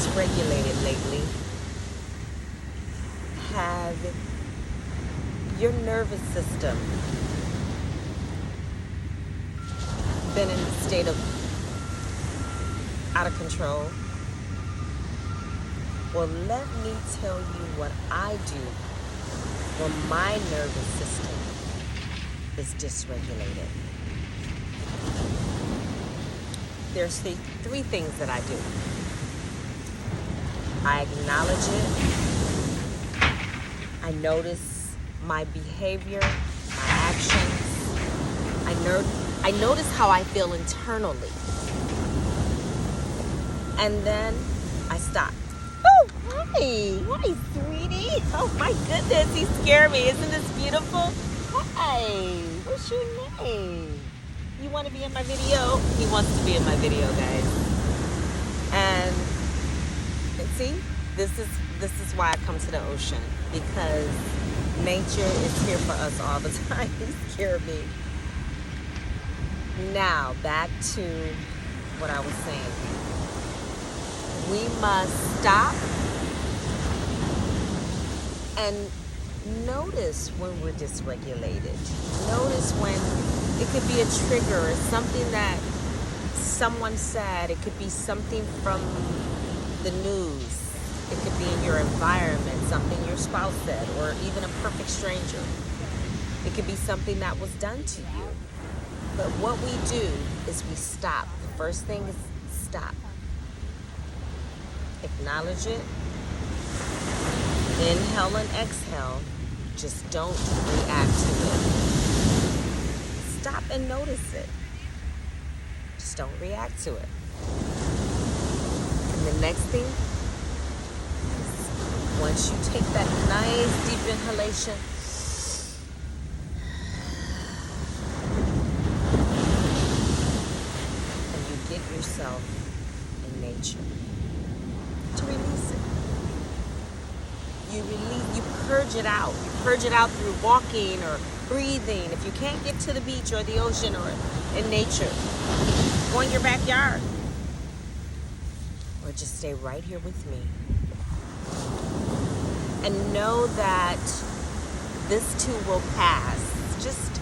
dysregulated lately? Have your nervous system been in a state of out of control? Well, let me tell you what I do when my nervous system is dysregulated. There's three things that I do. I acknowledge it. I notice my behavior, my actions. I notice how I feel internally. And then I stop. Oh, hi, sweetie. Oh my goodness, he scared me. Isn't this beautiful? Hi, what's your name? You want to be in my video? He wants to be in my video, guys. And see, this is why I come to the ocean, because nature is here for us all the time. He scared me. Now, back to what I was saying. We must stop and notice when we're dysregulated. Notice when it could be a trigger or something that someone said. It could be something from the news. It could be in your environment, something your spouse said, or even a perfect stranger. It could be something that was done to you. But what we do is we stop. The first thing is stop. Acknowledge it. Inhale and exhale. Just don't react to it. Stop and notice it. Just don't react to it. And the next thing is, once you take that nice deep inhalation, and you get yourself in nature to release it. You purge it out. You purge it out through walking or breathing. If you can't get to the beach or the ocean or in nature, go in your backyard. Or just stay right here with me. And know that this too will pass. Just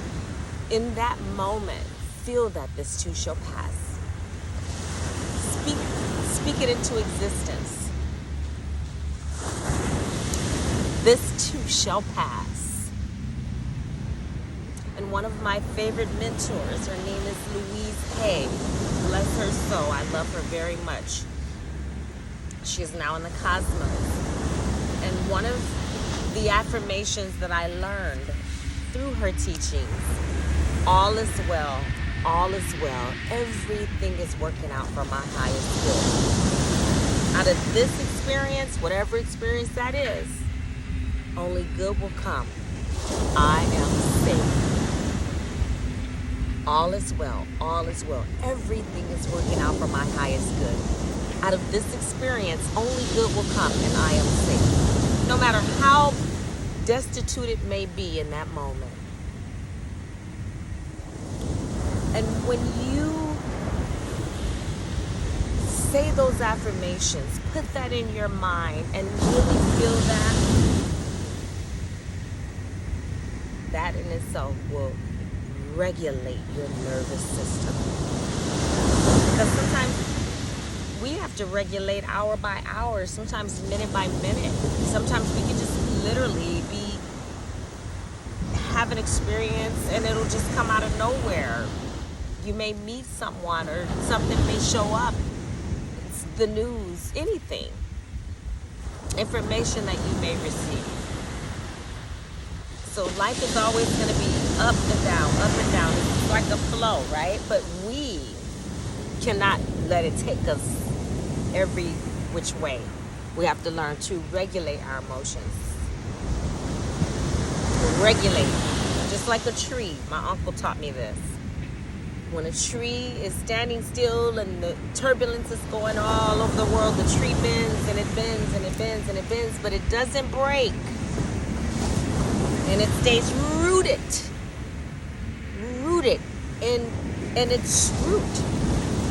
in that moment, feel that this too shall pass. Speak it into existence. This too shall pass. And one of my favorite mentors, her name is Louise Hay. Bless her soul. I love her very much. She is now in the cosmos. And one of the affirmations that I learned through her teachings, all is well, all is well. Everything is working out for my highest good. Out of this experience, whatever experience that is, only good will come. I am safe. All is well. All is well. Everything is working out for my highest good. Out of this experience, only good will come, and I am safe. No matter how destitute it may be in that moment. And when you say those affirmations, put that in your mind and really feel that in itself will regulate your nervous system. Because sometimes we have to regulate hour by hour, sometimes minute by minute. Sometimes we can just literally have an experience and it'll just come out of nowhere. You may meet someone or something may show up. It's the news, anything. Information that you may receive. So life is always going to be up and down, up and down. It's like a flow, right? But we cannot let it take us every which way. We have to learn to regulate our emotions. Regulate. Just like a tree. My uncle taught me this. When a tree is standing still and the turbulence is going all over the world, the tree bends and it bends and it bends and it bends, but it doesn't break. And it stays rooted in its root.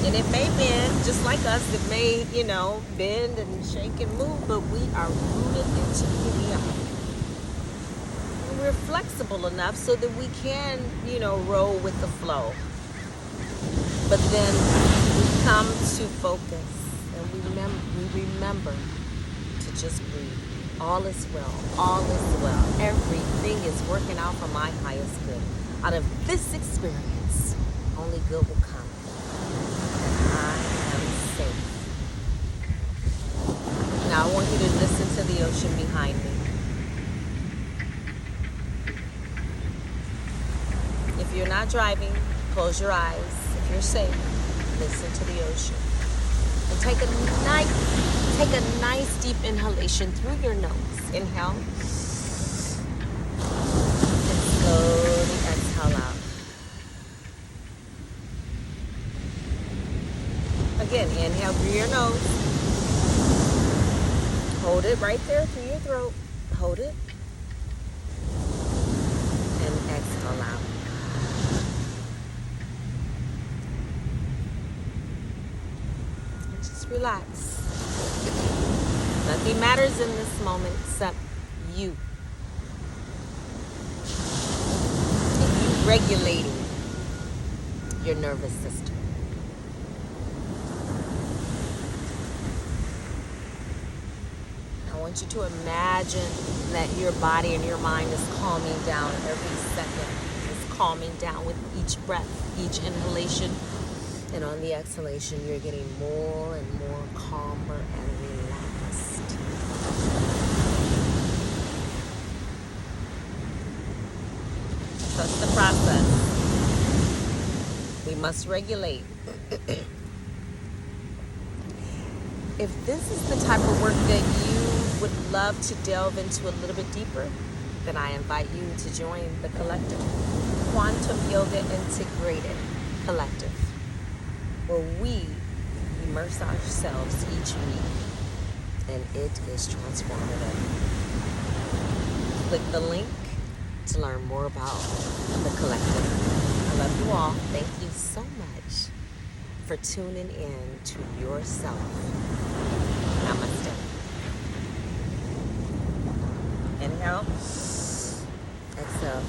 And it may bend, just like us. It may, bend and shake and move, but we are rooted into who we are. And we're flexible enough so that we can, roll with the flow. But then we come to focus and we remember to just breathe. All is well. All is well. Everything is working out for my highest good. Out of this experience, only good will come. I am safe. Now I want you to listen to the ocean behind me. If you're not driving, close your eyes. If you're safe, listen to the ocean. And take a nice deep inhalation through your nose. Inhale. And slowly exhale out. Again, inhale through your nose. Hold it right there through your throat. Hold it. And exhale out. And just relax. Nothing matters in this moment except you. And you regulating your nervous system. I want you to imagine that your body and your mind is calming down every second. It's calming down with each breath, each inhalation. And on the exhalation, you're getting more and more calmer and relaxed. Trust the process. We must regulate. If this is the type of work that you would love to delve into a little bit deeper, then I invite you to join the collective, Quantum Yoga Integrated Collective, where we immerse ourselves each week, and it is transformative. Click the link to learn more about the collective. I love you all. Thank you so much for tuning in to yourself. Namaste. Inhale. Exhale.